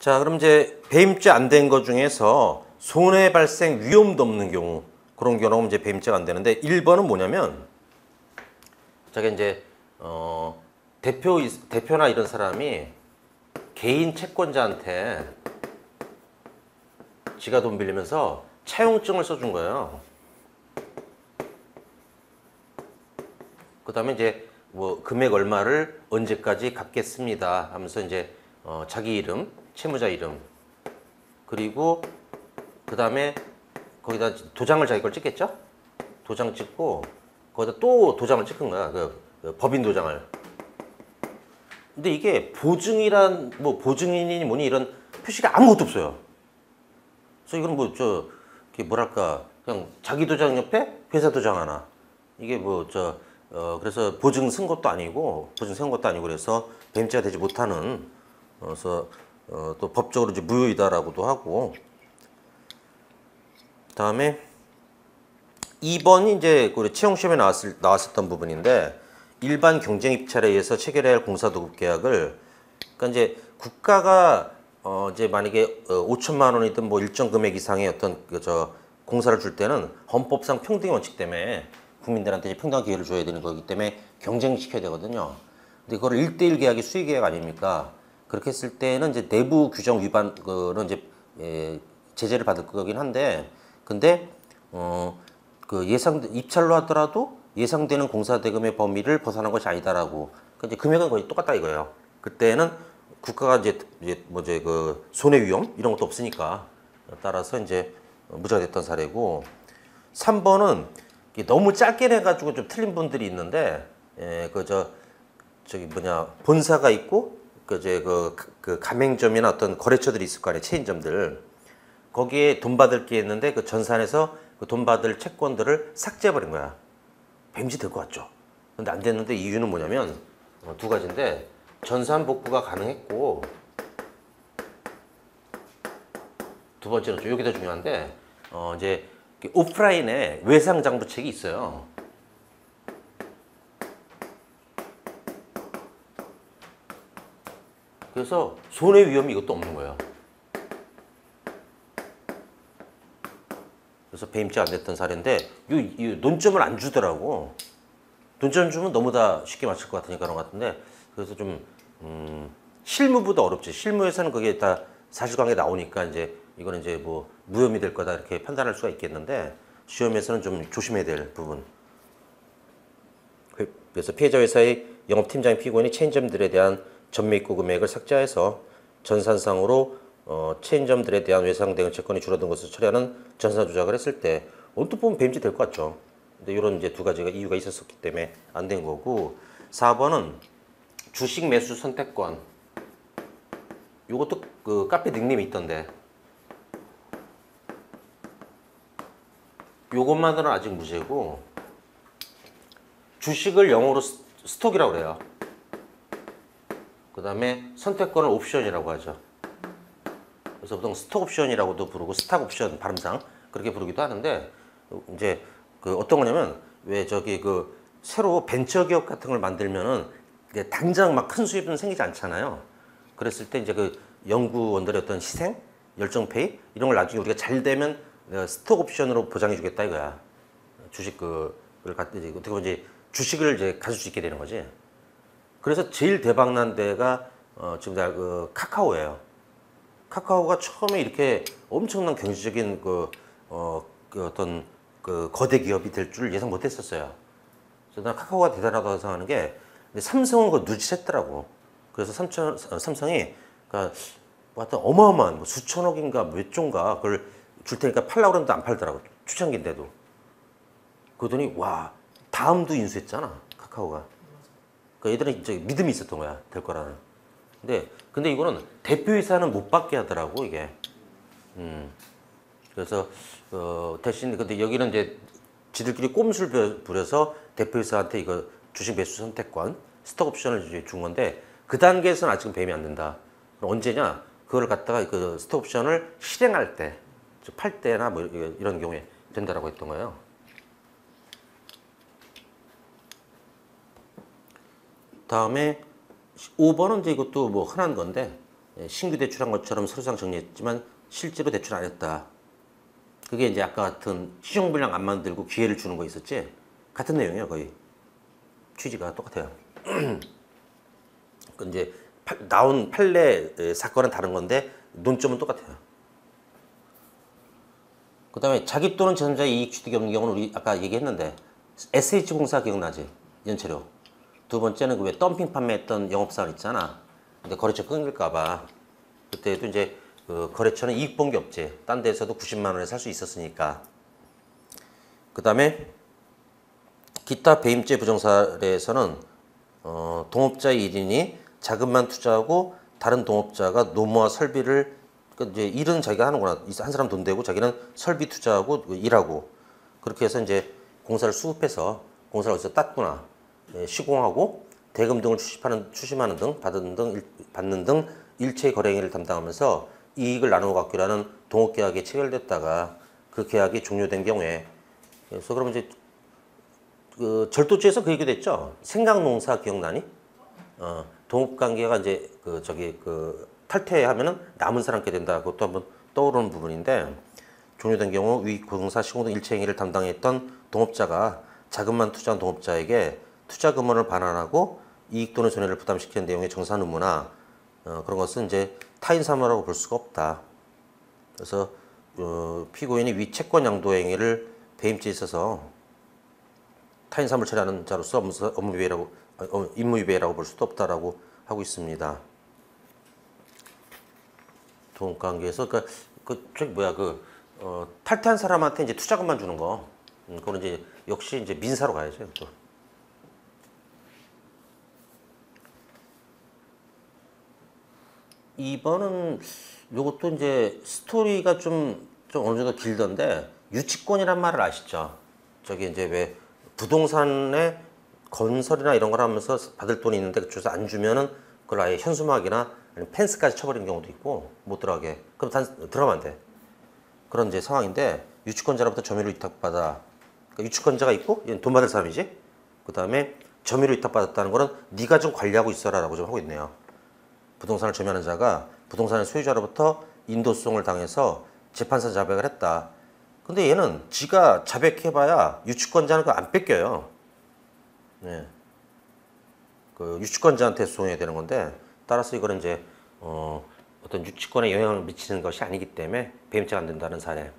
자, 그럼 이제 배임죄 안 된 것 중에서 손해 발생 위험도 없는 경우, 그런 경우는 이제 배임죄가 안 되는데 1번은 뭐냐면 자기 이제 대표나 이런 사람이 개인 채권자한테 지가 돈 빌리면서 차용증을 써준 거예요. 그 다음에 이제 뭐 금액 얼마를 언제까지 갚겠습니다 하면서 이제 자기 이름, 채무자 이름, 그리고 그 다음에 거기다 도장을 자기 걸 찍겠죠? 도장 찍고 거기다 또 도장을 찍은 거야. 그 법인 도장을. 근데 이게 보증이란 뭐 보증인이 뭐니 이런 표시가 아무것도 없어요. 그래서 이건 뭐 이게 뭐랄까 그냥 자기 도장 옆에 회사 도장 하나. 이게 뭐 그래서 보증 쓴 것도 아니고 보증 세운 것도 아니고 그래서 배임죄가 되지 못하는 그래서 또 법적으로 이제 무효이다라고도 하고. 그다음에 2번이 이제 우리 채용 시험에 나왔었던 부분인데 일반 경쟁 입찰에 의해서 체결해야 할 공사도급 계약을 그러니까 이제 국가가 이제 만약에 5천만 원이든 뭐 일정 금액 이상의 어떤 공사를 줄 때는 헌법상 평등의 원칙 때문에 국민들한테 평등한 기회를 줘야 되는 거기 때문에 경쟁시켜야 되거든요. 근데 그걸 1대1 계약이 수의 계약 아닙니까? 그렇게 했을 때는 이제 내부 규정 위반 그런 이제 제재를 받을 거긴 한데 근데 그 입찰로 하더라도 예상되는 공사 대금의 범위를 벗어난 것이 아니다라고. 그러니까 이제 금액은 거의 똑같다 이거예요. 그때는 국가가 이제 그 손해 위험 이런 것도 없으니까 따라서 이제 무죄가 됐던 사례고. 3번은 너무 짧게 내가지고 좀 틀린 분들이 있는데 저기 본사가 있고 그 가맹점이나 어떤 거래처들이 있을 거 아니에요. 체인점들. 거기에 돈 받을 게 있는데 그 전산에서 그 돈 받을 채권들을 삭제해버린 거야. 뱀지 될 것 같죠? 근데 안 됐는데 이유는 뭐냐면 두 가지인데 전산 복구가 가능했고 두 번째는 여기 더 중요한데 이제 오프라인에 외상 장부책이 있어요. 그래서 손해 위험이 이것도 없는 거예요. 그래서 배임죄 안 됐던 사례인데 이 논점을 안 주더라고. 논점 주면 너무 다 쉽게 맞출 것 같으니까 그런 것 같은데 그래서 좀 실무보다 어렵지. 실무에서는 그게 다 사실관계 나오니까 이제 이거는 이제 뭐 무혐의 될 거다 이렇게 판단할 수가 있겠는데 시험에서는 좀 조심해야 될 부분. 그래서 피해자 회사의 영업팀장인 피고인이 체인점들에 대한 전매입고 금액을 삭제해서 전산상으로 체인점들에 대한 외상 대응 채권이 줄어든 것을 처리하는 전산 조작을 했을 때 언뜻 보면 배임죄 될 것 같죠. 근데 이런 이제 두 가지가 이유가 있었기 때문에 안 된 거고. 4번은 주식 매수 선택권. 이것도 그 카페 닉네임이 있던데 요것만으로는 아직 무죄고 주식을 영어로 스톡이라고 그래요. 그 다음에 선택권을 옵션이라고 하죠. 그래서 보통 스톡 옵션이라고도 부르고 스탁 옵션 발음상 그렇게 부르기도 하는데 이제 그 어떤 거냐면 왜 그 새로 벤처 기업 같은 걸 만들면은 당장 막 큰 수입은 생기지 않잖아요. 그랬을 때 이제 그 연구원들의 어떤 희생, 열정페이 이런 걸 나중에 우리가 잘 되면 스톡 옵션으로 보장해 주겠다 이거야. 주식 어떻게 보면 이제 주식을 이제 가질 수 있게 되는 거지. 그래서 제일 대박난 데가 지금 그 카카오예요. 카카오가 처음에 이렇게 엄청난 경제적인 어떤 거대 기업이 될 줄 예상 못했었어요. 그래서 난 카카오가 대단하다고 생각하는 게 삼성은 그거 눈치챘더라고. 그래서 삼성이 그러니까 하여튼 어마어마한 뭐 수천억인가 몇 조인가 그걸 줄 테니까 팔라고 그러는데 안 팔더라고. 초창기인데도. 그러더니 와 다음도 인수했잖아 카카오가. 그러니까 얘들은 이제 믿음이 있었던 거야 될 거라는. 근데 이거는 대표이사는 못 받게 하더라고 이게. 그래서 대신 근데 여기는 이제 지들끼리 꼼수를 부려서 대표이사한테 이거 주식 매수 선택권, 스톡 옵션을 이제 준 건데 그 단계에서는 아직은 배임이 안 된다. 그럼 언제냐? 그걸 갖다가 그 스톡 옵션을 실행할 때, 즉 팔 때나 뭐 이런 경우에 된다라고 했던 거예요. 다음에 5번은 이제 이것도 뭐 흔한 건데 신규 대출한 것처럼 서류상 정리했지만 실제로 대출 안 했다. 그게 이제 아까 같은 시중 분량 안 만들고 기회를 주는 거 있었지? 같은 내용이에요, 거의. 취지가 똑같아요. 그 이제 나온 판례 사건은 다른 건데 논점은 똑같아요. 그다음에 자기 또는 제3자의 이익 취득 없는 경우는 우리 아까 얘기했는데 SH공사 기억나지? 연체료. 두 번째는 그 왜 덤핑 판매했던 영업사원 있잖아. 근데 거래처 끊길까봐 그때도 이제 그 거래처는 이익 본 게 없지. 딴 데서도 90만 원에 살 수 있었으니까. 그다음에 기타 배임죄 부정사례에서는 동업자의 1인이 자금만 투자하고 다른 동업자가 노무와 설비를 그러니까 이제 일은 자기가 하는구나. 한 사람 돈 대고 자기는 설비 투자하고 일하고 그렇게 해서 이제 공사를 수급해서 공사를 어디서 땄구나. 시공하고 대금 등을 추심하는 등 받는 등 일체의 거래 행위를 담당하면서 이익을 나누어 갖기로 하는 동업계약이 체결됐다가 그 계약이 종료된 경우에 그래서 그러면 이제 그 절도죄에서 그 얘기도 했죠. 생각농사 기억나니? 동업관계가 이제 그 탈퇴하면은 남은 사람께 된다. 그것도 한번 떠오르는 부분인데 종료된 경우 위 공사 시공 등 일체 행위를 담당했던 동업자가 자금만 투자한 동업자에게 투자 금원을 반환하고 이익 또는 손해를 부담시키는 내용의 정산 의무나 그런 것은 이제 타인 사무라고 볼 수가 없다. 그래서 피고인이 위 채권 양도 행위를 배임죄에 있어서 타인 사무를 처리하는 자로서 임무 위배라고 볼 수도 없다라고 하고 있습니다. 동업관계에서 탈퇴한 사람한테 이제 투자금만 주는 거, 그건 이제 역시 이제 민사로 가야죠. 또. 2번은 요것도 이제 스토리가 좀 어느 정도 길던데 유치권이란 말을 아시죠? 저기 이제 왜 부동산에 건설이나 이런 걸 하면서 받을 돈이 있는데 그쪽에서 안 주면은 그걸 아예 현수막이나 아니면 펜스까지 쳐버리는 경우도 있고 못 들어가게. 그럼 들어가면 안 돼. 그런 이제 상황인데 유치권자로부터 점유를 위탁받아. 그러니까 유치권자가 있고 얘는 돈 받을 사람이지. 그 다음에 점유를 위탁받았다는 거는 네가 좀 관리하고 있어라라고 좀 하고 있네요. 부동산을 점유하는 자가 부동산의 소유자로부터 인도송을 당해서 재판사 자백을 했다. 근데 얘는 지가 자백해봐야 유치권자는 그거 안 뺏겨요. 네. 그 유치권자한테 소송해야 되는 건데 따라서 이거는 이제 어떤 유치권에 영향을 미치는 것이 아니기 때문에 배임죄가 안 된다는 사례.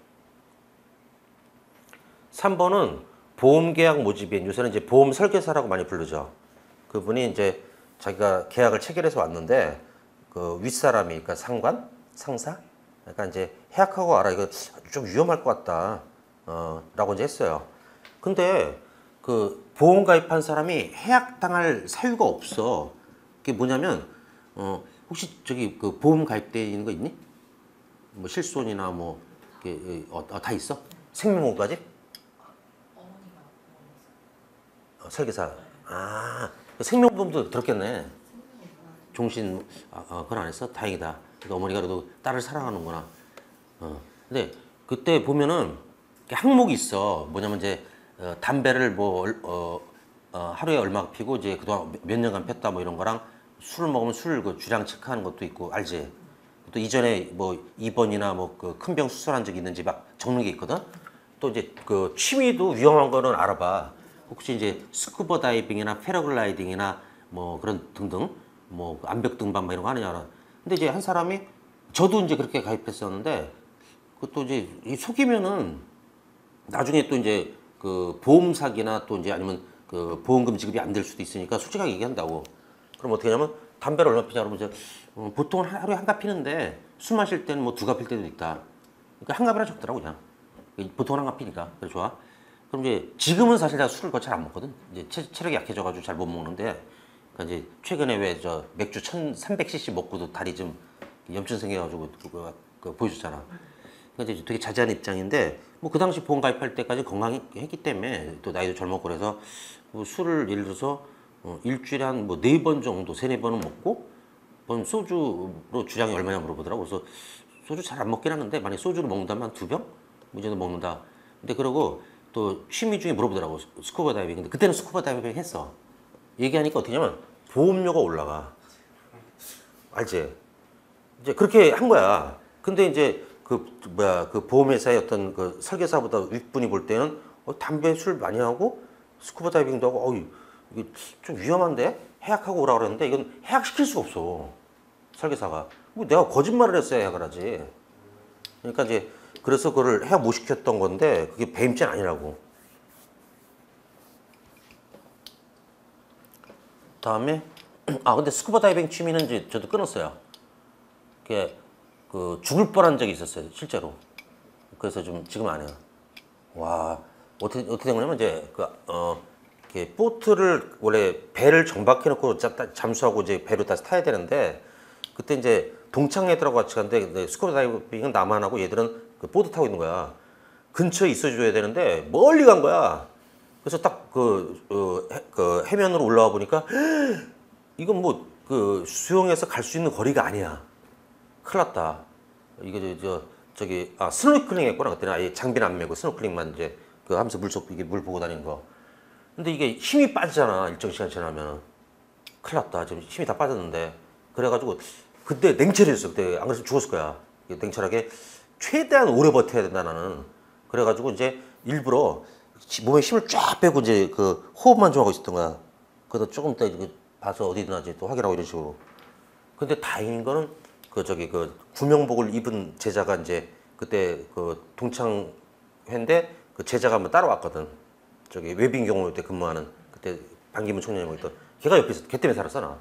3번은 보험계약 모집인 요새는 이제 보험 설계사라고 많이 부르죠. 그분이 이제 자기가 계약을 체결해서 왔는데 그 윗사람이 그러니까 상관, 상사, 그러니까 이제 해약하고 와라 이거 좀 위험할 것 같다, 라고 이제 했어요. 근데 그 보험 가입한 사람이 해약당할 사유가 없어. 그게 뭐냐면 혹시 저기 그 보험 가입돼 있는 거 있니? 뭐 실손이나 뭐 다 있어? 생명보험까지? 설계사. 생명보험도 들었겠네. 종신 그건 안 했어? 다행이다. 그러니까 어머니가 그래도 딸을 사랑하는구나. 근데 그때 보면은 항목이 있어. 뭐냐면 이제 담배를 하루에 얼마 피고 이제 그동안 몇 년간 폈다 뭐 이런 거랑 술을 먹으면 술 그 주량 체크하는 것도 있고 알지? 또 이전에 뭐 입원이나 뭐 그 큰 병 수술한 적이 있는지 막 적는 게 있거든. 또 이제 그 취미도 위험한 거는 알아봐. 혹시 이제 스쿠버 다이빙이나 패러글라이딩이나 뭐 그런 등등 뭐 암벽 등반 뭐 이런 거 하느냐. 근데 이제 한 사람이 저도 이제 그렇게 가입했었는데 그것도 이제 속이면은 나중에 또 이제 그 보험 사기나 또 이제 아니면 그 보험금 지급이 안 될 수도 있으니까 솔직하게 얘기한다고. 그럼 어떻게 하냐면 담배를 얼마 피냐 그러면 이제 보통은 하루에 한 갑 피는데 술 마실 때는 뭐 두 갑 필 때도 있다. 그러니까 한 갑이나 적더라고 그냥. 보통은 한 갑 피니까. 그래 좋아. 그럼 이제 지금은 사실 내가 술을 잘 안 먹거든. 이제 체력이 약해져가지고 잘 못 먹는데. 그러니까 이제 최근에 왜 저 맥주 1300cc 먹고도 다리 좀 염증 생겨가지고 그거 보여줬잖아. 그러니까 이제 되게 자제하는 입장인데 뭐 그 당시 보험 가입할 때까지 건강했기 때문에 또 나이도 젊었고 그래서 뭐 술을 예를 들어서 일주일에 한 뭐 4번 정도 3-4번은 먹고 그럼 소주로 주량이 얼마냐 물어보더라고. 그래서 소주 잘 안 먹긴 하는데 만약에 소주를 먹는다면 한 2병? 뭐 이 정도 먹는다. 근데 그러고 또 취미 중에 물어보더라고. 스쿠버 다이빙. 근데 그때는 스쿠버 다이빙 했어. 얘기하니까 어떻게 하냐면 보험료가 올라가. 알지? 이제 그렇게 한 거야. 근데 이제 그 보험회사의 어떤 그 설계사보다 윗분이 볼 때는 담배 술 많이 하고 스쿠버 다이빙도 하고 이게 좀 위험한데 해약하고 오라 그랬는데 이건 해약시킬 수가 없어. 설계사가. 뭐 내가 거짓말을 했어야 해약을 하지. 그러니까 이제 그래서 그걸 해약 못 시켰던 건데 그게 배임죄는 아니라고. 다음에 근데 스쿠버 다이빙 취미는 이제 저도 끊었어요. 그게 그 죽을 뻔한 적이 있었어요, 실제로. 그래서 좀 지금 안 해요. 와, 어떻게 된 거냐면 이제 이렇게 보트를 원래 배를 정박해 놓고 잠수하고 이제 배로 다시 타야 되는데 그때 이제 동창 애들하고 같이 갔는데 스쿠버 다이빙은 나만 하고 얘들은 그 보트 타고 있는 거야. 근처에 있어줘야 되는데 멀리 간 거야. 그래서 딱 그 해면으로 올라와 보니까 이건 뭐 그 수영해서 갈 수 있는 거리가 아니야. 큰일 났다. 이게 저기 스노클링 했구나. 그때는 아예 장비는 안 메고 스노클링만 이제 그 하면서 이게 물 보고 다니는 거. 근데 이게 힘이 빠지잖아. 일정 시간 지나면. 큰일 났다. 지금 힘이 다 빠졌는데. 그래가지고 그때 냉철했어. 그때 안 그랬으면 죽었을 거야. 냉철하게 최대한 오래 버텨야 된다 나는. 그래가지고 이제 일부러 몸에 힘을 쫙 빼고 이제 그 호흡만 좀 하고 있었던 거야. 그래서 조금 이따 봐서 어디 있는지 또 확인하고 이런 식으로. 근데 다행인 거는 그 구명복을 입은 제자가 이제 그때 그 동창회인데 그 제자가 한번 따라왔거든. 저기 웨빙 경호 때 근무하는 그때 반기문 총장이고 있던 걔가 옆에 있어. 걔 때문에 살았어 나.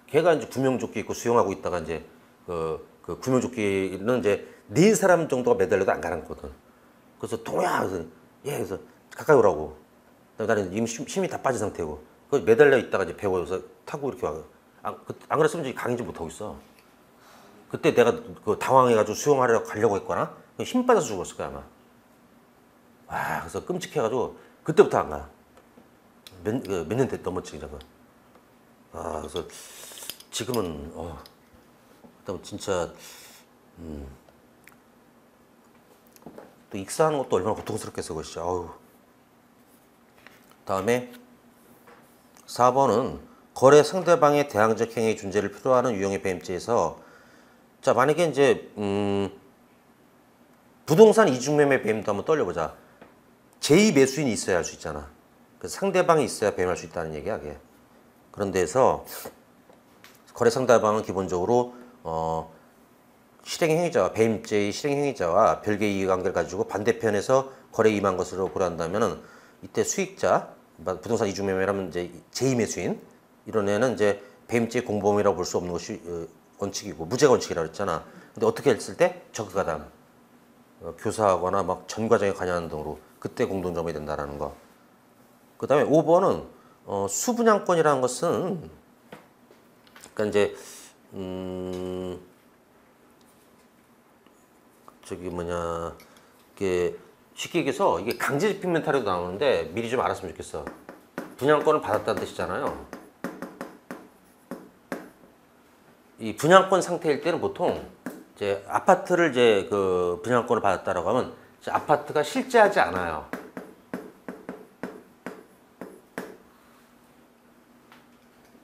걔가 이제 구명조끼 입고 수영하고 있다가 이제 그 구명조끼는 이제 4사람 정도가 매달려도 안 가는 거거든. 그래서 동호야 그래서 그래서 가까이 오라고. 나는 이미 힘이 다 빠진 상태고 그 매달려 있다가 이제 배워서 타고 이렇게 와. 안 그랬으면 이제 강의지 못 하고 있어. 그때 내가 그 당황해가지고 수영하려고 가려고 했거나 힘 빠져서 죽었을 거야 아마. 와 그래서 끔찍해가지고 그때부터 안 가. 몇 년 넘었지 그냥. 그래서 지금은 그다음 진짜 또 익사하는 것도 얼마나 고통스럽겠어 그것이. 다음에 4번은 거래 상대방의 대항적 행위 존재를 필요로 하는 유형의 배임죄에서 자 만약에 이제 부동산 이중매매 배임도 한번 떨려보자. 제2 매수인이 있어야 할 수 있잖아. 그래서 상대방이 있어야 배임할 수 있다는 얘기야 그게. 그런 데서 거래 상대방은 기본적으로 실행행위자와 배임죄의 실행행위자와 별개의 이해관계를 가지고 반대편에서 거래에 임한 것으로 고려한다면은 이때 수익자 부동산 이중매매라면 이제 제2매수인 이런 애는 이제 배임죄 공범이라고 볼 수 없는 것이 원칙이고 무죄가 원칙이라고 했잖아. 근데 어떻게 했을 때 적극가담 교사하거나 막 전 과정에 관여하는 등으로 그때 공동점이 된다라는 거. 그 다음에 5번은 수분양권이라는 것은 그러니까 이제 이게 쉽게 얘기해서 이게 강제집행 멘탈에도 나오는데 미리 좀 알았으면 좋겠어. 분양권을 받았다는 뜻이잖아요. 이 분양권 상태일 때는 보통 이제 아파트를 이제 그 분양권을 받았다라고 하면 이제 아파트가 실제하지 않아요.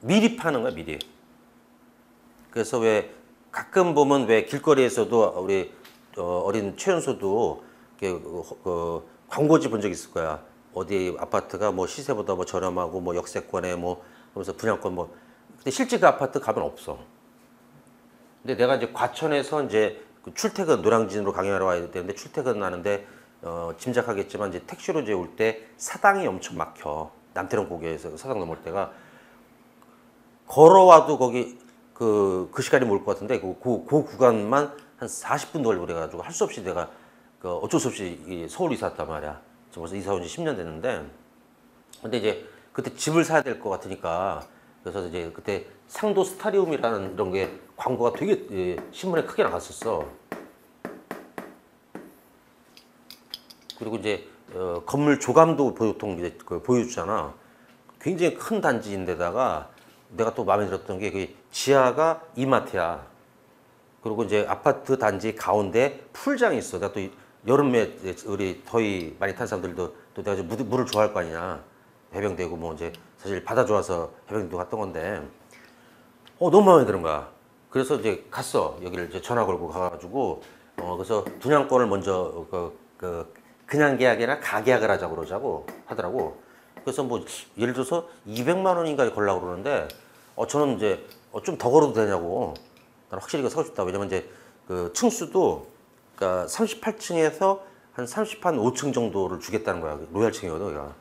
미리 파는 거야, 미리. 그래서 왜 가끔 보면 왜 길거리에서도 우리 어린 최연소도 광고지 본 적 있을 거야. 어디 아파트가 뭐 시세보다 뭐 저렴하고 뭐 역세권에 뭐 그러면서 분양권 뭐. 근데 실제 그 아파트 가면 없어. 근데 내가 이제 과천에서 이제 그 출퇴근 노량진으로 강연하러 와야 되는데 출퇴근 하는데 짐작하겠지만 이제 택시로 이제 올 때 사당이 엄청 막혀. 남태령 고개에서 사당 넘을 때가 걸어와도 거기 그 시간이 모을 것 같은데 그 구간만 한 40분 걸리고 그래가지고 할 수 없이 내가 어쩔 수 없이 서울 이사 왔단 말이야. 지금 벌써 이사 온 지 10년 됐는데 근데 이제 그때 집을 사야 될 것 같으니까 그래서 이제 그때 상도 스타리움이라는 이런 게 광고가 되게 신문에 크게 나갔었어. 그리고 이제 건물 조감도 보통 이제 보여주잖아. 굉장히 큰 단지인데다가 내가 또 마음에 들었던 게 그 지하가 이마트야. 그리고 이제 아파트 단지 가운데 풀장이 있어. 내가 또 여름에 우리 더위 많이 탄 사람들도 또 내가 물을 좋아할 거 아니냐. 해병대고 뭐 이제 사실 바다 좋아서 해병대도 갔던 건데 너무 마음에 드는 거야. 그래서 이제 갔어. 여기를 이제 전화 걸고 가가지고 그래서 분양권을 먼저 그냥 계약이나 가계약을 하자고 그러자고 하더라고. 그래서 뭐 예를 들어서 200만 원인가 걸라고 그러는데 저는 이제 좀 더 걸어도 되냐고. 나는 확실히 이거 사고 싶다. 왜냐면 이제 그 층수도 그러니까 38층에서 한 35층 정도를 주겠다는 거야. 로얄층이거든, 여기가.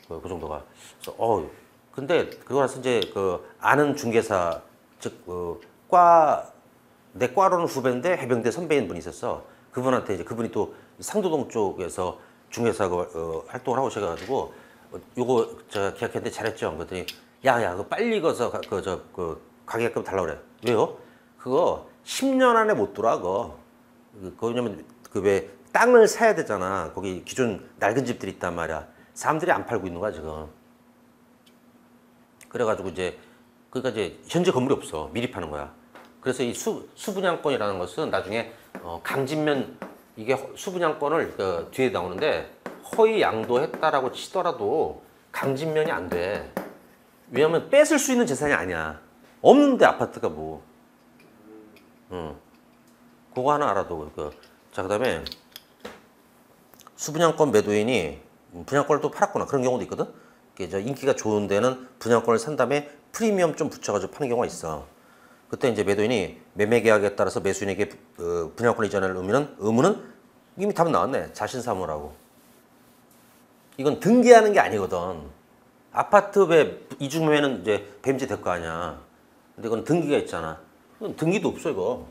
그 정도가. 그래서 근데 그거 나서 이제 그 아는 중개사 즉 내 과로는 후배인데 해병대 선배인 분이 있었어. 그분한테 이제 그분이 또 상도동 쪽에서 중개사 활동을 하고 오셔가지고 요거 제가 계약했는데 잘했죠. 그랬더니 야야 그 빨리 가서 그 가계약금 달라고 그래. 왜요? 그거 10년 안에 못 돌아 그거. 왜냐면 그 왜 땅을 사야 되잖아. 거기 기존 낡은 집들이 있단 말이야. 사람들이 안 팔고 있는 거야 지금. 그래가지고 이제 그러니까 이제 현재 건물이 없어. 미리 파는 거야. 그래서 이 수분양권이라는 것은 나중에 강진면 이게 수분양권을 뒤에 나오는데 허위 양도했다라고 치더라도 강진면이 안 돼. 왜냐면 뺏을 수 있는 재산이 아니야. 없는데 아파트가 뭐. 그거 하나 알아도. 자, 그다음에 수분양권 매도인이 분양권을 또 팔았구나. 그런 경우도 있거든. 인기가 좋은 데는 분양권을 산 다음에 프리미엄 좀 붙여가지고 파는 경우가 있어. 그때 이제 매도인이 매매 계약에 따라서 매수인에게 분양권 이전할 의무는 이미 답은 나왔네. 자신 사무라고. 이건 등기하는 게 아니거든. 아파트 왜 이중매매는 이제 뱀지 될 거 아니야. 근데 이건 등기가 있잖아. 이건 등기도 없어 이거.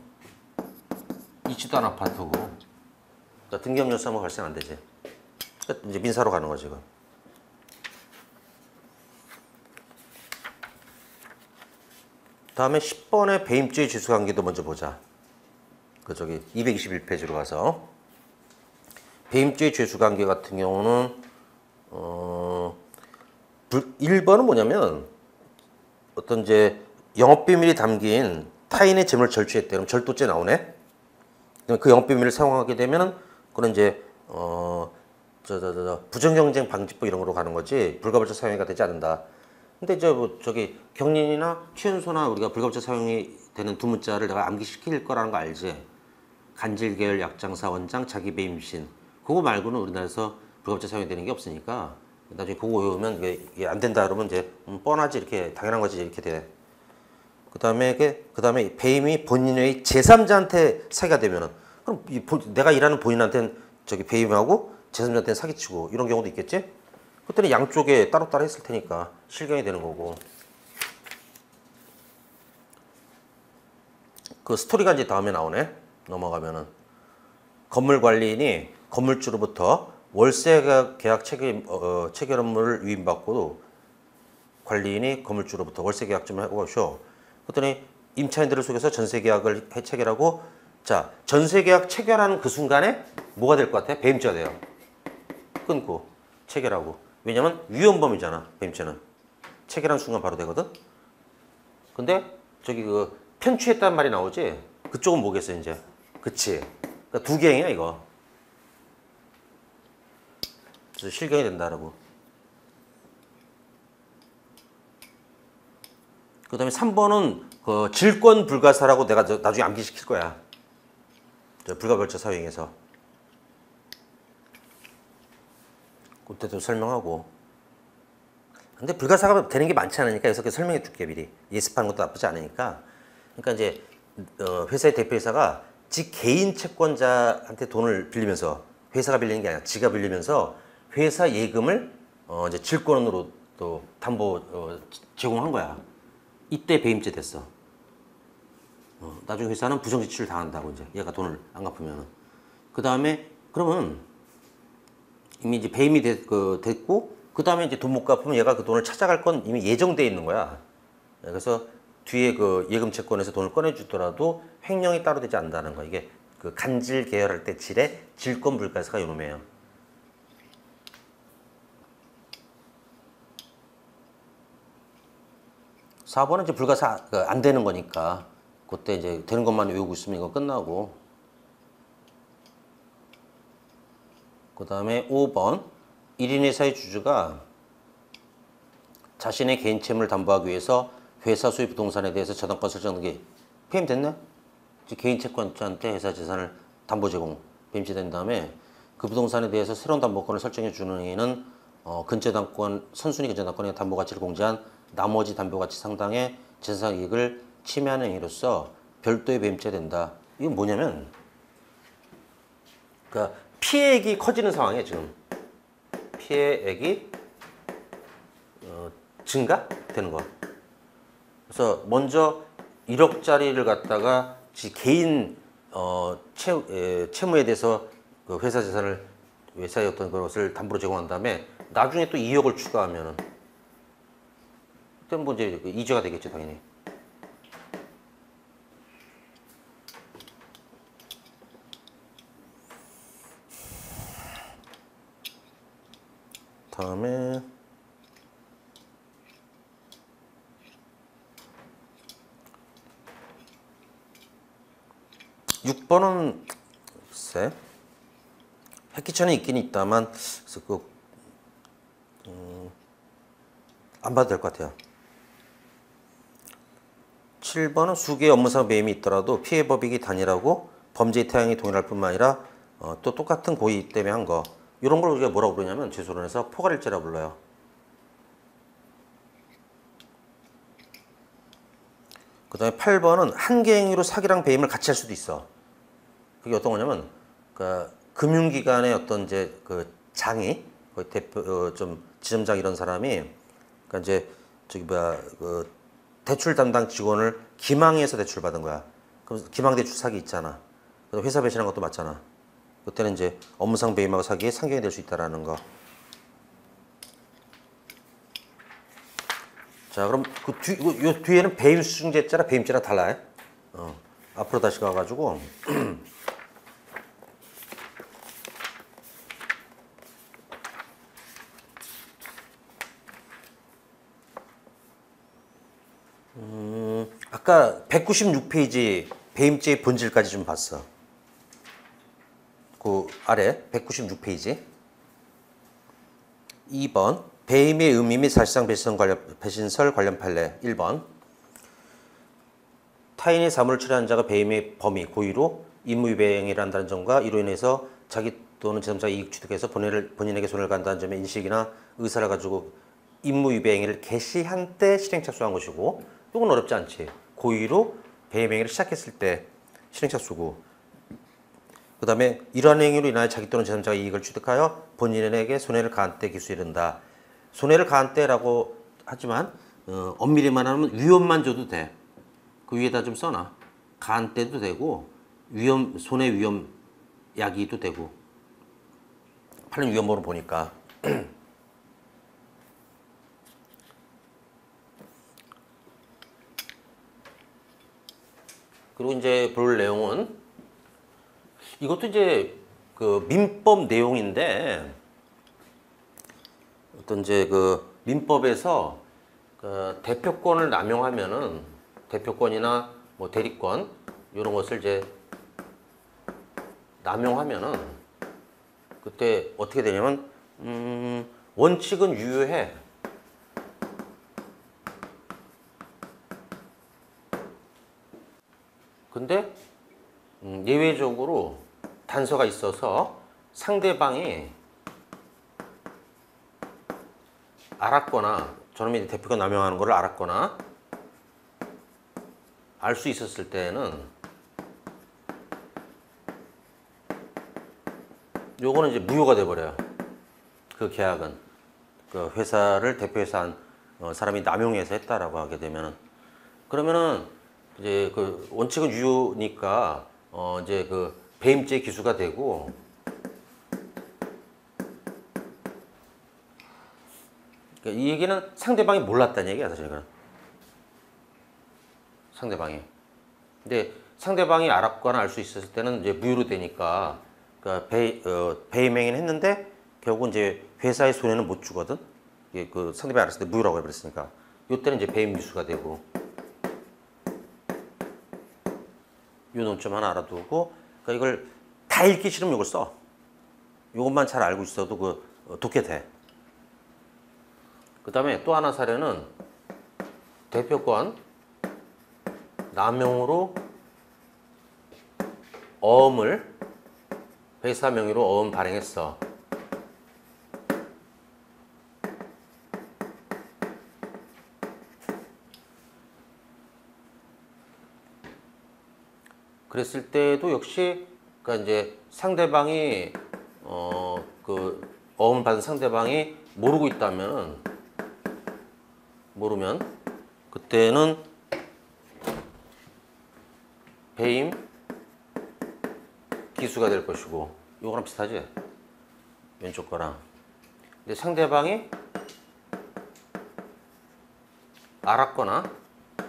있지도 않은 아파트고. 그러니까 등기업료 사무가 발생 안 되지. 그러니까 이제 민사로 가는 거지 이건. 다음에 10번의 배임죄의 죄수관계도 먼저 보자. 221페이지로 가서 배임죄의 죄수관계 같은 경우는 1번은 뭐냐면 어떤 이제 영업비밀이 담긴 타인의 재물을 절취했대. 그럼 절도죄 나오네. 그 영업비밀을 사용하게 되면은 그건 이제 부정경쟁 방지법 이런 거로 가는 거지 불가불적 사용이 되지 않는다. 근데 이제 뭐 경린이나 최연소나 우리가 불가불적 사용이 되는 두 문자를 내가 암기시킬 거라는 거 알지? 간질계열, 약장사, 원장, 자기배임신. 그거 말고는 우리나라에서 불가불적 사용이 되는 게 없으니까 나중에 그거 외우면 이게 안 된다 그러면 이제 뻔하지 이렇게 당연한 거지 이렇게 돼. 그다음에 배임이 본인의 제3자한테 사기가 되면은 그럼 내가 일하는 본인한테는 배임하고 제3자한테는 사기치고 이런 경우도 있겠지? 그때는 양쪽에 따로따로 했을 테니까 실경이 되는 거고. 그 스토리가 이제 다음에 나오네. 넘어가면은 건물 관리인이 건물주로부터 월세 계약 체결 업무를 위임받고 관리인이 건물주로부터 월세 계약 좀 하고 오쇼. 그랬더니 임차인들을 속여서 전세 계약을 체결하고 자 전세 계약 체결하는 그 순간에 뭐가 될 것 같아? 배임죄가 돼요. 끊고 체결하고. 왜냐면 위헌범이잖아. 배임죄는. 체결한 순간 바로 되거든. 근데 편취했다는 말이 나오지? 그쪽은 뭐겠어 이제? 그치? 그러니까 두 개행이야 이거. 그래서 실경이 된다라고. 그 다음에 3번은 질권 불가사라고 내가 나중에 암기시킬 거야. 불가결적 사유행위에서. 그때도 설명하고. 근데 불가사가 되는 게 많지 않으니까 여기서 설명해 줄게 미리. 예습하는 것도 나쁘지 않으니까. 그러니까 이제 회사의 대표이사가 지 개인 채권자한테 돈을 빌리면서 회사가 빌리는 게 아니라 지가 빌리면서 회사 예금을 이제 질권으로 또 담보 제공한 거야. 이때 배임죄 됐어. 나중에 회사는 부정지출을 당한다고 이제 얘가 돈을 안 갚으면. 그 다음에 그러면 이미 이제 배임이 됐고 그 다음에 이제 돈 못 갚으면 얘가 그 돈을 찾아갈 건 이미 예정돼 있는 거야. 그래서 뒤에 예금 채권에서 돈을 꺼내주더라도 횡령이 따로 되지 않는다는 거야. 이게 간질 계열할 때 질의 질권 불가사가 요놈이에요. (4번은) 이제 불가사 안 되는 거니까 그때 이제 되는 것만 외우고 있으면 이거 끝나고. 그 다음에 5번 1인 회사의 주주가 자신의 개인 채무를 담보하기 위해서 회사 소유 부동산에 대해서 저당권 설정 등기 폐임 됐네? 이제 개인 채권자한테 회사 재산을 담보 제공 폐임된 다음에 그 부동산에 대해서 새로운 담보권을 설정해 주는 이는 근저당권 선순위 근저당권의 담보 가치를 공제한 나머지 담보 가치 상당의 재산 이익을 침해하는 행위로서 별도의 배임죄가 된다. 이건 뭐냐면 그러니까 피해액이 커지는 상황이에요. 지금 피해액이 증가되는 거. 그래서 먼저 1억짜리를 갖다가 개인 채무에 대해서 그 회사 재산을 회사의 어떤 것을 담보로 제공한 다음에 나중에 또 2억을 추가하면은 그때 뭐 이제 이죄가 되겠죠, 당연히. 다음에 6번은 글쎄 획기처는 있긴 있다만 그래서 안 봐도 될 것 같아요. 7번은 수개의 업무상 배임이 있더라도 피해법익이 단일하고 범죄의 태양이 동일할 뿐만 아니라 또 똑같은 고의 때문에 한 거. 이런 걸 우리가 뭐라고 부르냐면 제소론에서 포괄일죄라고 불러요. 그 다음에 8번은 한 개 행위로 사기랑 배임을 같이 할 수도 있어. 그게 어떤 거냐면, 그러니까 금융기관의 어떤 이제 그 장이, 거의 대표, 좀 지점장 이런 사람이, 그러니까 이제 저기 뭐야, 그 대출 담당 직원을 기망해서 대출 받은 거야. 그럼 기망 대출 사기 있잖아. 회사 배신한 것도 맞잖아. 그때는 이제 업무상 배임하고 사기에 상경이 될 수 있다라는 거. 자, 그럼 요 뒤에는 배임 수중죄자랑 배임죄랑 달라요. 앞으로 다시 가가지고. 아까 196페이지 배임죄의 본질까지 좀 봤어. 그 아래 196페이지. 2번 배임의 의미 및 사실상 배신설 관련 판례. 1번 타인의 사물을 철회한 자가 배임의 범위 고의로 임무위배 행위를 한다는 점과 이로 인해서 자기 또는 제3자가 이익 취득해서 본인에게 손해를 간다는 점의 인식이나 의사를 가지고 임무위배 행위를 개시한 때 실행 착수한 것이고, 이건 어렵지 않지. 고의로 배임 행위를 시작했을 때 실행 착수고, 그 다음에 이러한 행위로 인하여 자기 또는 제3자가 이익을 취득하여 본인에게 손해를 가한 때 기수에 이른다. 손해를 가한 때라고 하지만 엄밀히 말하면 위험만 줘도 돼. 그 위에다 좀 써놔. 가한 때도 되고 손해 위험 야기도 되고. 팔은 위험으로 보니까. 그리고 이제 볼 내용은 이것도 이제 그 민법 내용인데, 어떤 이제 그 민법에서 그 대표권을 남용하면은 대표권이나 뭐 대리권 이런 것을 이제 남용하면은 그때 어떻게 되냐면 원칙은 유효해. 근데 예외적으로 단서가 있어서 상대방이 알았거나 저놈이 대표권 남용하는 걸 알았거나 알 수 있었을 때는 요거는 이제 무효가 돼버려요. 그 계약은 그 회사를 대표해서 한 사람이 남용해서 했다라고 하게 되면은, 그러면은 이제 그 원칙은 유효니까 이제 그 배임죄 기수가 되고, 그러니까 이 얘기는 상대방이 몰랐다는 얘기야, 사실 이거는. 상대방이. 근데 상대방이 알았거나 알 수 있었을 때는 이제 무효로 되니까, 그러니까 배임 행위는 했는데 결국은 이제 회사의 손해는 못 주거든. 이게 그 상대방이 알았을 때 무효라고 해버렸으니까. 이때는 이제 배임 기수가 되고. 이 논점 하나 알아두고, 그러니까 이걸 다 읽기 싫으면 이걸 써. 이것만 잘 알고 있어도 그 독해 돼. 그 다음에 또 하나 사례는 대표권 남용으로 어음을 회사 명의로 어음 발행했어. 그랬을 때도 역시 그러니까 이제 상대방이 그 어음을 받은 상대방이 모르고 있다면 모르면 그때는 배임 기수가 될 것이고 이거랑 비슷하지? 왼쪽 거랑. 근데 상대방이 알았거나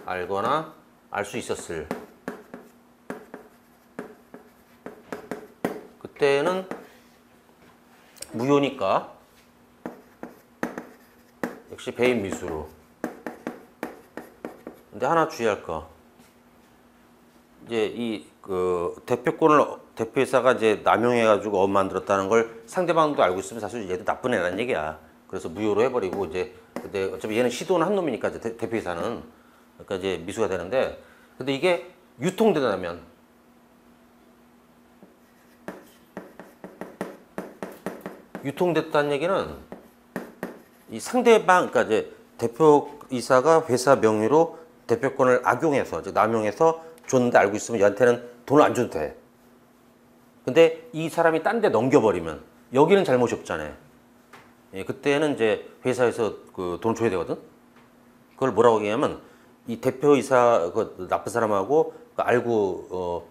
알거나 알 수 있었을 그때는 무효니까 역시 배임 미수로. 근데 하나 주의할 거, 이제 이 그 대표이사가 이제 남용해가지고 어음 만들었다는 걸 상대방도 알고 있으면 사실 얘도 나쁜 애라는 얘기야. 그래서 무효로 해버리고 이제 근데 어차피 얘는 시도는 한 놈이니까 이제 대표이사는 그러니까 이제 미수가 되는데, 근데 이게 유통된다면 유통됐다는 얘기는 이 상대방, 그러니까 이제 대표이사가 회사 명의로 대표권을 악용해서, 즉 남용해서 줬는데 알고 있으면 얘한테는 돈을 안 줘도 돼. 근데 이 사람이 딴 데 넘겨버리면 여기는 잘못이 없잖아요. 예, 그때는 이제 회사에서 그 돈 줘야 되거든. 그걸 뭐라고 얘기하면 이 대표이사 그 나쁜 사람하고 그 알고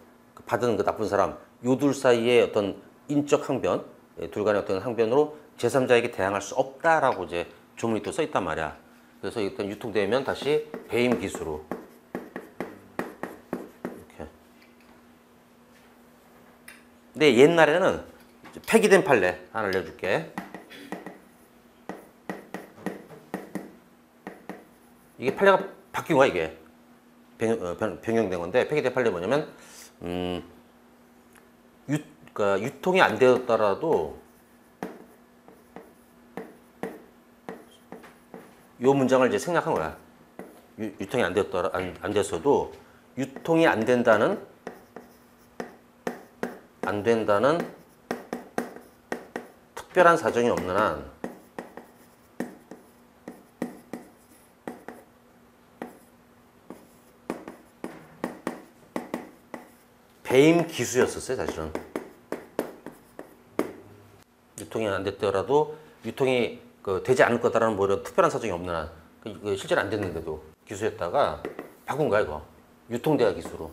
받은 그 나쁜 사람 요 둘 사이에 어떤 인적 항변, 둘 간의 어떤 항변으로 제3자에게 대항할 수 없다라고 이제 조문이 또 써 있단 말이야. 그래서 일단 유통되면 다시 배임 기수로 이렇게. 근데 옛날에는 폐기된 판례 하나 알려줄게. 이게 판례가 바뀐 거야. 이게 변경된 건데, 폐기된 판례 뭐냐면 그러니까 유통이 안 되었더라도 요 문장을 이제 생략한 거야. 유통이 안 됐어도 유통이 안 된다는 특별한 사정이 없는 한 배임 기수였었어요, 사실은. 유통이 안 됐더라도 유통이 되지 않을 거다라는 뭐 이런 특별한 사정이 없는 한, 실제로 안 됐는데도 기수였다가 바꾼 거야, 이거. 유통돼야 기수로.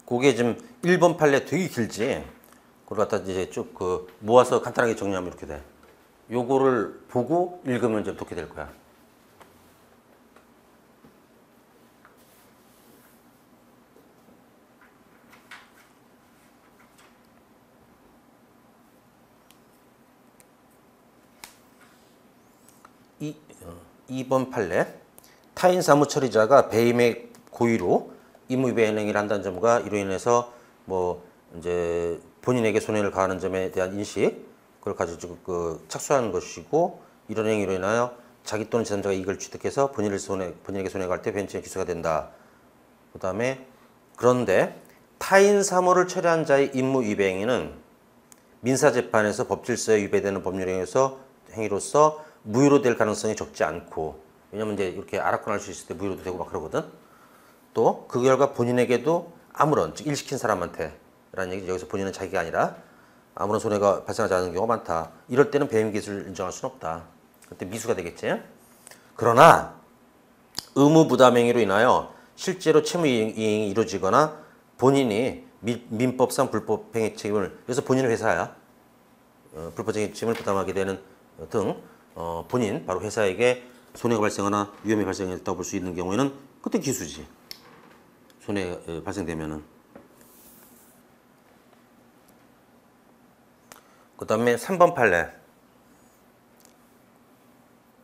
그게 지금 1번 판례 되게 길지. 그걸 갖다 이제 쭉 모아서 간단하게 정리하면 이렇게 돼. 요거를 보고 읽으면 이제 어떻게 될 거야. 이 2번 판례. 타인 사무 처리자가 배임의 고의로 임의배인 행위를 한다는 점과 이로 인해서 뭐 이제 본인에게 손해를 가하는 점에 대한 인식, 그걸 가지고 착수하는 것이고, 이런 행위로 인하여 자기 또는 제3자가 이익을 취득해서 본인에게 손해가 갈 때 변칙의 기수가 된다. 그 다음에 그런데 타인 사무를 처리한 자의 임무 위배 행위는 민사재판에서 법질서에 위배되는 법률 행위로서 무효로 될 가능성이 적지 않고, 왜냐면 이제 이렇게 알았거나 할 수 있을 때 무효로도 되고 막 그러거든. 또 그 결과 본인에게도 아무런, 즉 일 시킨 사람한테 라는 얘기죠. 여기서 본인은 자기가 아니라 아무런 손해가 발생하지 않는 경우가 많다. 이럴 때는 배임 기수를 인정할 수는 없다. 그때 미수가 되겠지. 그러나 의무 부담 행위로 인하여 실제로 채무 이행이 이루어지거나 본인이 민법상 불법 행위 책임을, 그래서 본인은 회사야. 불법 책임을 부담하게 되는 등 본인, 바로 회사에게 손해가 발생하거나 위험이 발생했다고 볼 수 있는 경우에는 그때 기수지. 손해 발생되면은. 그 다음에 3번 판례.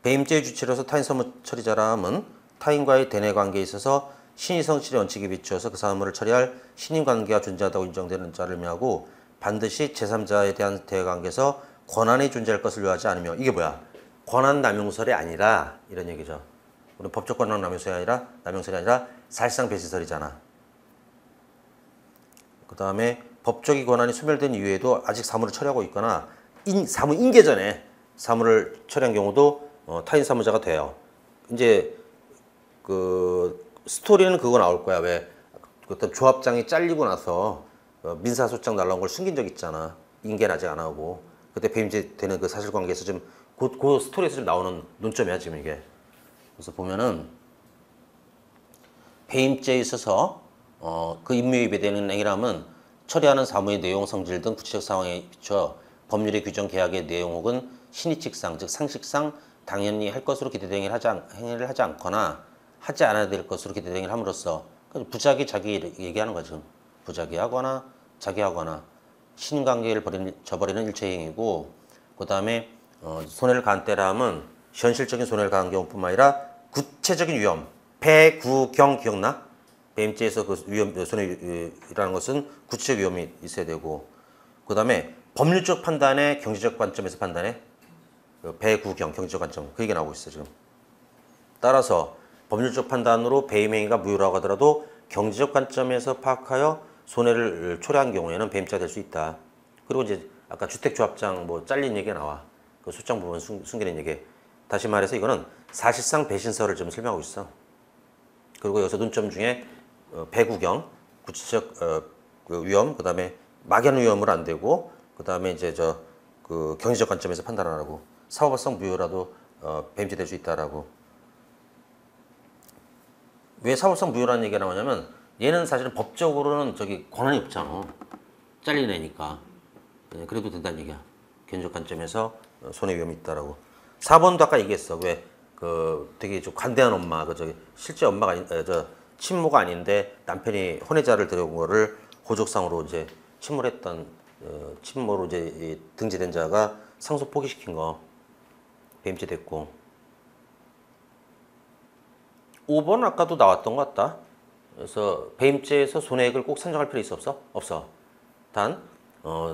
배임죄의 주체로서 타인 사무 처리자라 함은 타인과의 대내 관계에 있어서 신의 성질의 원칙에 비추어서 그 사물을 처리할 신임관계가 존재하다고 인정되는 자를 의미하고 반드시 제3자에 대한 대관계에서 권한이 존재할 것을 요하지 않으며 이게 뭐야? 권한 남용설이 아니라 이런 얘기죠. 우리 법적 권한 남용설이 아니라 사실상 배신설이잖아. 그 다음에 법적인 권한이 소멸된 이후에도 아직 사물을 처리하고 있거나 사무 인계 전에 사물을 처리한 경우도 타인 사무자가 돼요. 이제 그 스토리는 그거 나올 거야. 왜 어떤 조합장이 잘리고 나서 민사소장 날라온 걸 숨긴 적 있잖아. 인계는 아직 안 하고 그때 배임죄 되는 그 사실관계에서 좀 그 스토리에서 좀 나오는 논점이야 지금 이게. 그래서 보면은 배임죄에 있어서 그 임무유입에 되는 행위라면 처리하는 사무의 내용, 성질 등 구체적 상황에 비춰 법률에 규정 계약의 내용 혹은 신의칙상 즉 상식상 당연히 할 것으로 기대된 행위를 하지 않거나 하지 않아야 될 것으로 기대된 행위를 함으로써 부작위 자기 얘기하는 거죠. 부작위하거나 자기하거나 신관계를 저버리는 일체의 행위고 그 다음에 손해를 가한 때라 함은 현실적인 손해를 가한 경우뿐만 아니라 구체적인 위험, 배구경 기억나? 배임죄에서 그 위험, 손해라는 것은 구체적 위험이 있어야 되고 그 다음에 법률적 판단에 경제적 관점에서 판단해 배구경, 경제적 관점 그 얘기 나오고 있어 지금. 따라서 법률적 판단으로 배임 행위가 무효라고 하더라도 경제적 관점에서 파악하여 손해를 초래한 경우에는 배임죄가 될 수 있다. 그리고 이제 아까 주택조합장 뭐 잘린 얘기가 나와. 그 소장 부분 숨기는 얘기. 다시 말해서 이거는 사실상 배신설을 좀 설명하고 있어. 그리고 여기서 논점 중에 배구경, 구체적 그 위험, 그 다음에 막연 위험은 안 되고, 그 다음에 이제 그 경제적 관점에서 판단하라고. 사업성 무효라도 배임죄 될 수 있다라고. 왜 사업성 무효라는 얘기가 나오냐면 얘는 사실은 법적으로는 권한이 없잖아. 잘린 애니까. 그래도 된다는 얘기야. 경제적 관점에서 손해 위험이 있다라고. 4번도 아까 얘기했어. 왜 되게 좀 관대한 엄마, 실제 엄마가 친모가 아닌데 남편이 혼외자를 들여온 거를 호적상으로 이제 침몰했던 친모로 이제 등재된 자가 상속 포기시킨 거 배임죄 됐고. 5번은 아까도 나왔던 것 같다. 그래서 배임죄에서 손해액을 꼭 산정할 필요 있어 없어? 없어. 단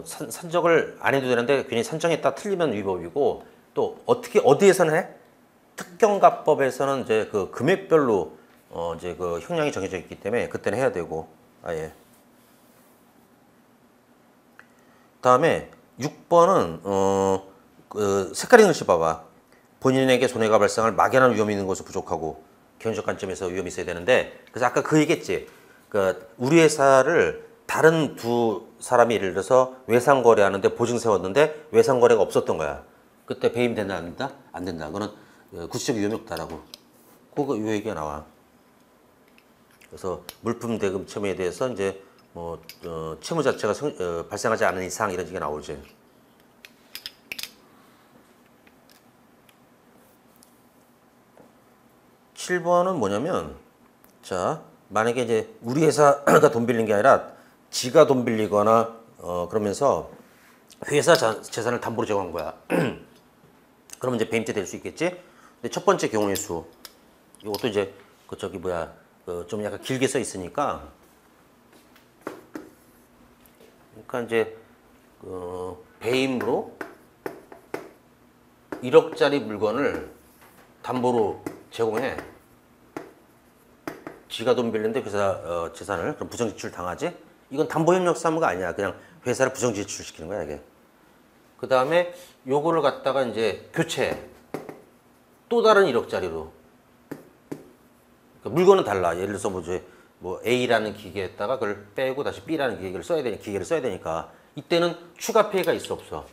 산정을 안 해도 되는데 괜히 산정했다 틀리면 위법이고 또 어디에서는 해? 특경가법에서는 이제 그 금액별로 이제 그 형량이 정해져 있기 때문에 그때는 해야 되고 아예. 다음에 6번은 그 색깔 있는 시 봐봐. 본인에게 손해가 발생할 막연한 위험이 있는 것은 부족하고 경제적 관점에서 위험이 있어야 되는데 그래서 아까 그 얘기했지. 그러니까 우리 회사를 다른 두 사람이 예를 들어서 외상거래 하는데 보증 세웠는데 외상거래가 없었던 거야. 그때 배임 된다 안 된다? 안 된다. 그거는 구체적 위험이 없다라고. 그거 이 얘기가 나와. 그래서 물품 대금 채무에 대해서 이제 뭐 채무 자체가 발생하지 않은 이상 이런 얘기가 나오지. (7번은) 뭐냐면 자 만약에 이제 우리 회사가 돈 빌린 게 아니라 지가 돈 빌리거나 그러면서 회사 재산을 담보로 제공한 거야. 그러면 이제 배임죄 될 수 있겠지. 근데 첫 번째 경우의 수 이것도 이제 좀 약간 길게 써 있으니까 그러니까 이제 배임으로 1억짜리 물건을 담보로 제공해. 지가 돈 빌렸는데 회사 재산을 그럼 부정지출 당하지? 이건 담보협력 사무가 아니야. 그냥 회사를 부정지출시키는 거야 이게. 그 다음에 요거를 갖다가 이제 교체. 또 다른 1억짜리로. 그러니까 물건은 달라. 예를 들어서 뭐 A라는 기계에다가 그걸 빼고 다시 B라는 기계를 써야 되니까 이때는 추가 피해가 있어 없어?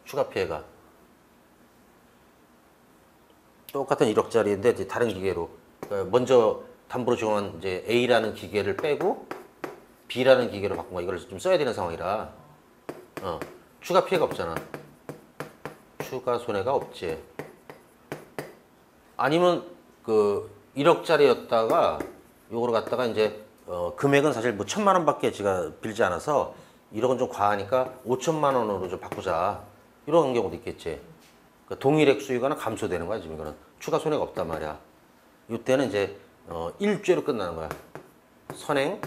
추가 피해가. 똑같은 1억짜리인데 이제 다른 기계로. 그러니까 먼저 담보로 제공한 이제 A라는 기계를 빼고 B라는 기계로 바꾼 거야. 이걸 좀 써야 되는 상황이라. 추가 피해가 없잖아. 추가 손해가 없지. 아니면 그 1억짜리였다가 요거를 갖다가 이제 금액은 사실 뭐 1,000만 원밖에 제가 빌지 않아서 1억은 좀 과하니까 5천만 원으로 좀 바꾸자. 이런 경우도 있겠지. 그러니까 동일 액수이거나 감소되는 거야 지금 이거는. 추가 손해가 없단 말이야. 이때는 이제 일죄로 끝나는 거야. 선행,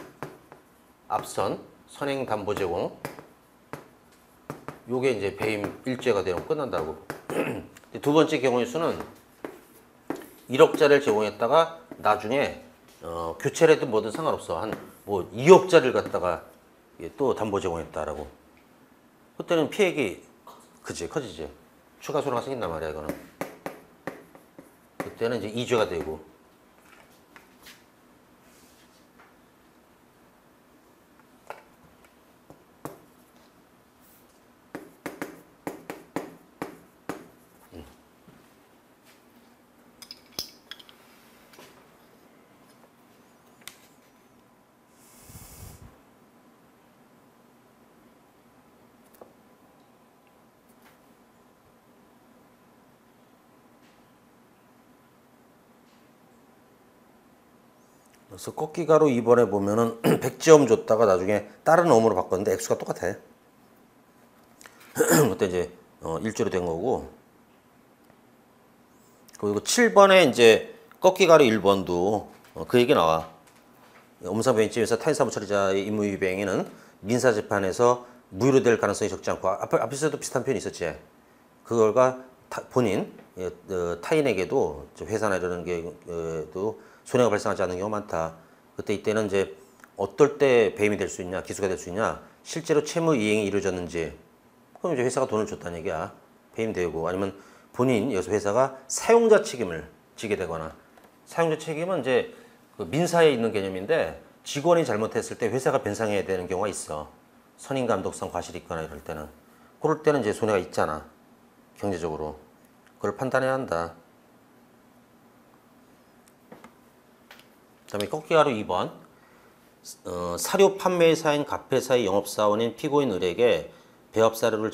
앞선, 선행 담보 제공. 요게 이제 배임 일죄가 되면 끝난다고. 두 번째 경우의 수는 1억짜리를 제공했다가 나중에 교체를 해도 뭐든 상관없어. 한 뭐 2억짜리를 갖다가 또 담보 제공했다라고. 그때는 피해액이 그지 커지지. 추가 손해가 생긴단 말이야 이거는. 그때는 이제 2죄가 되고. 그래서 꺾기가로 2번에 보면은 100지엄 줬다가 나중에 다른 어음으로 바꿨는데 액수가 똑같아. 그때 이제 일조로 된 거고. 그리고 7번에 이제 꺾기가로 1번도 그 얘기 나와. 음성변이점에서 타인사무처리자의 임무위배행위는 민사재판에서 무효로 될 가능성이 적지 않고 앞에서도 비슷한 표현이 있었지. 그걸과 본인 타인에게도 회사나 이런 게도 손해가 발생하지 않는 경우가 많다. 그때 이때는 이제 어떨 때 배임이 될 수 있냐, 기수가 될 수 있냐, 실제로 채무 이행이 이루어졌는지, 그럼 이제 회사가 돈을 줬다는 얘기야. 배임되고, 아니면 본인, 여기서 회사가 사용자 책임을 지게 되거나, 사용자 책임은 이제 그 민사에 있는 개념인데 직원이 잘못했을 때 회사가 변상해야 되는 경우가 있어. 선임 감독성 과실이 있거나 이럴 때는. 그럴 때는 이제 손해가 있잖아. 경제적으로. 그걸 판단해야 한다. 그 다음에 꺾기가로 2번. 사료 판매사인 갑회사의 영업사원인 피고인 을에게 배업 사료를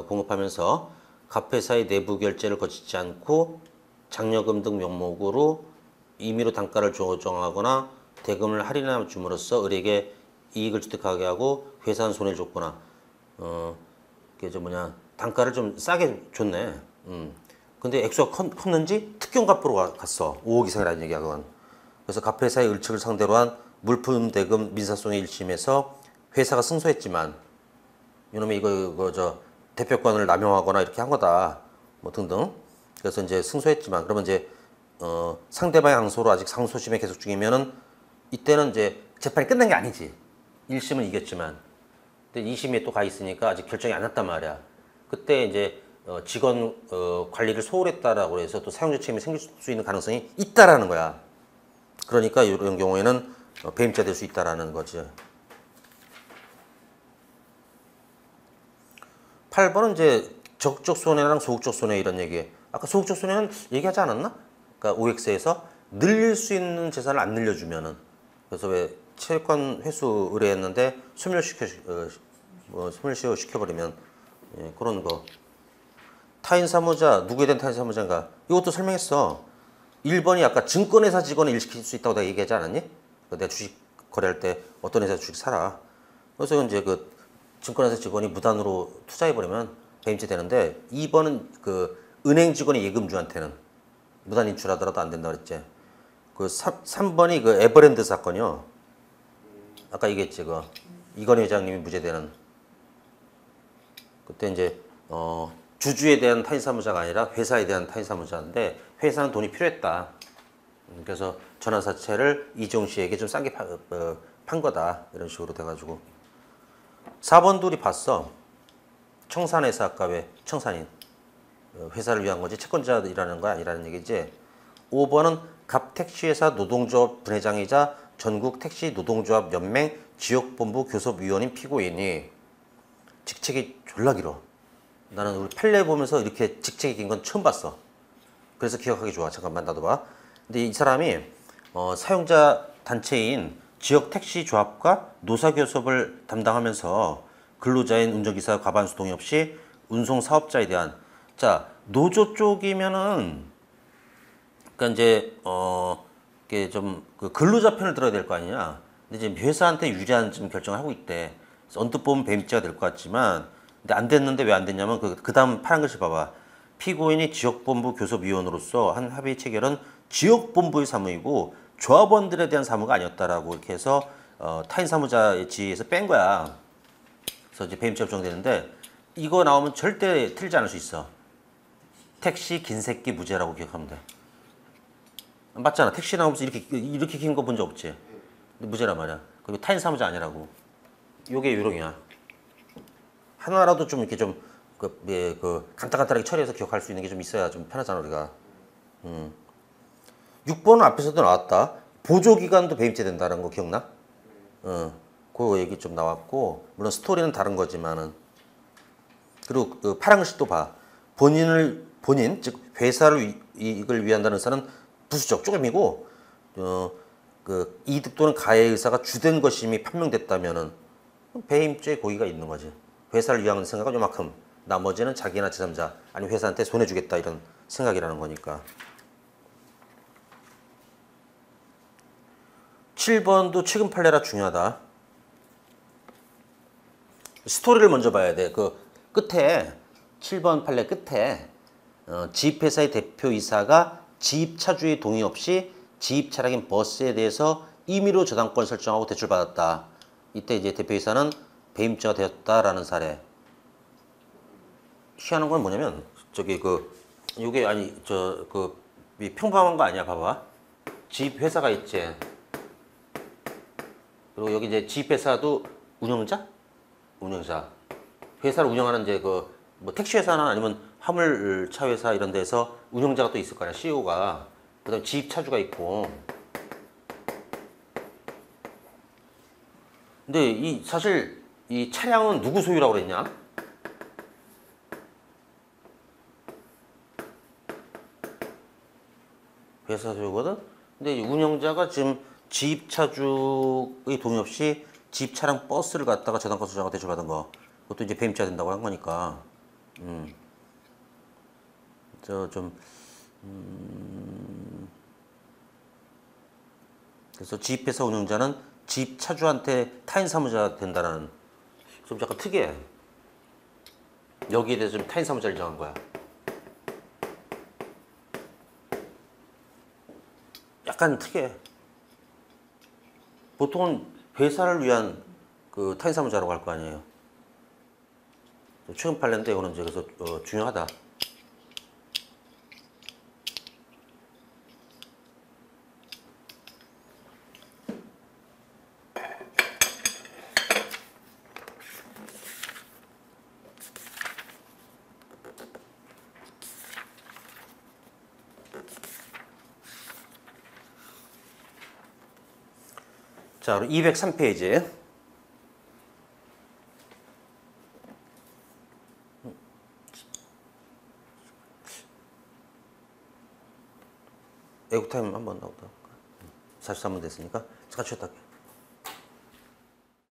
공급하면서 갑회사의 내부 결제를 거치지 않고 장려금 등 명목으로 임의로 단가를 조정하거나 대금을 할인해 줌으로써 을에게 이익을 취득하게 하고 회사는 손해를 줬거나 그게 저 뭐냐 단가를 좀 싸게 줬네. 근데 액수가 컸는지 특경납부로 갔어. 5억 이상이라는 얘기야 그건. 그래서 갑회사의 을측을 상대로 한 물품 대금 민사소송의 1심에서 회사가 승소했지만 이놈이 이거 저 대표권을 남용하거나 이렇게 한 거다 뭐 등등. 그래서 이제 승소했지만 그러면 이제 상대방의 항소로 아직 상소심에 계속 중이면은 이때는 이제 재판이 끝난 게 아니지. 1심은 이겼지만 근데 2심에 또 가 있으니까 아직 결정이 안 났단 말이야. 그때 이제 직원 관리를 소홀했다라고 해서 또 사용자 책임이 생길 수 있는 가능성이 있다라는 거야. 그러니까 이런 경우에는 배임자 될 수 있다라는 거지. 8번은 이제 적극적 손해랑 소극적 손해 이런 얘기. 아까 소극적 손해는 얘기하지 않았나? 그러니까 OX에서 늘릴 수 있는 재산을 안 늘려주면은 그래서 왜 채권 회수 의뢰했는데 소멸시효시켜버리면 예, 그런 거. 타인 사무자 누구에 대한 타인 사무자인가? 이것도 설명했어. 1번이 아까 증권회사 직원을 일시킬 수 있다고 내가 얘기하지 않았니? 내가 주식 거래할 때 어떤 회사 주식 사라. 그래서 이제 그 증권회사 직원이 무단으로 투자해버리면 배임죄 되는데 2번은 그 은행 직원이 예금주한테는 무단 인출하더라도 안 된다 그랬지. 그 3번이 그 에버랜드 사건이요. 아까 얘기했지 그 이건희 회장님이 무죄되는. 그때 이제 주주에 대한 타인사무자가 아니라 회사에 대한 타인사무자인데 회사는 돈이 필요했다. 그래서 전환사채를 이종 씨에게 좀 싸게 판 거다. 이런 식으로 돼가지고 4번도 우리 봤어. 청산회사 아까 왜 청산인 회사를 위한 거지 채권자들이라는 거 아니라는 얘기지. 5번은 갑택시회사 노동조합 분회장이자 전국택시 노동조합 연맹 지역본부 교섭위원인 피고인이 직책이 졸라 길어. 나는 우리 판례 보면서 이렇게 직책이 긴 건 처음 봤어. 그래서 기억하기 좋아. 잠깐만 나도 봐. 근데 이 사람이 사용자 단체인 지역택시조합과 노사교섭을 담당하면서 근로자인 운전기사 과반수 동의 없이 운송사업자에 대한 자 노조 쪽이면은 그러니까 이제 이게 좀 그 근로자 편을 들어야 될 거 아니냐. 근데 지금 회사한테 유리한 좀 결정을 하고 있대. 그래서 언뜻 보면 배임죄가 될 것 같지만 근데 안 됐는데 왜 안 됐냐면 그 다음 파란 글씨 봐봐. 피고인이 지역본부 교섭위원으로서 한 합의 체결은 지역본부의 사무이고 조합원들에 대한 사무가 아니었다라고 이렇게 해서 타인 사무자의 지위에서 뺀 거야. 그래서 이제 배임죄가 적용되는데 이거 나오면 절대 틀리지 않을 수 있어. 택시 긴 새끼 무죄라고 기억하면 돼. 맞잖아. 택시 나오면서 이렇게 긴 거 본 적 없지. 근데 무죄란 말이야. 그리고 타인 사무자 아니라고. 요게 요령이야. 하나라도 좀 이렇게 좀 간단하게 처리해서 기억할 수 있는 게 좀 있어야 좀 편하잖아 우리가. 6번은 앞에서도 나왔다. 보조기간도 배임죄 된다는 거 기억나? 그 얘기 좀 나왔고 물론 스토리는 다른 거지만은 그리고 그 파란 글씨도 봐. 본인 즉 회사를 이익을 위한다는 의사는 부수적 조금이고 그 이득 또는 가해 의사가 주된 것임이 판명됐다면은 배임죄 고의가 있는 거지. 회사를 위한 생각은 요만큼 나머지는 자기나 제3자 아니면 회사한테 손해주겠다 이런 생각이라는 거니까. 7번도 최근 판례라 중요하다. 스토리를 먼저 봐야 돼. 그 끝에 7번 판례 끝에 지입회사의 대표이사가 지입차주의 동의 없이 지입 차량인 버스에 대해서 임의로 저당권 설정하고 대출받았다. 이때 이제 대표이사는 배임죄가 되었다라는 사례. 희한한 건 뭐냐면 요게 아니 평범한 거 아니야. 봐봐. 지입회사가 있지. 그리고 여기 이제 지입회사도 운영자. 회사를 운영하는 이제 뭐 택시 회사나 아니면 화물차 회사 이런 데서 운영자가 또 있을 거 아니야. CEO가. 그다음에 지입차주가 있고. 근데 사실 이 차량은 누구 소유라고 그랬냐? 회사 소유거든. 근데 이 운영자가 지금 지입차주의 동의 없이 지입차량 버스를 갖다가 저당권 설정하고 대출받은 거. 그것도 이제 배임죄가 된다고 한 거니까. 그래서 지입회사 운영자는 지입차주한테 타인 사무자 된다는 좀 약간 특이해. 여기에 대해서 좀 타인 사무자를 정한 거야. 약간 특이해. 보통은 회사를 위한 그 타인 사무자라고 할 거 아니에요. 최근 판례인데 이거는 이제 그래서 중요하다. 자, 그럼 203페이지. 애국타임 한번 나오다. 43분 됐으니까 잠깐 쉬었다 할게.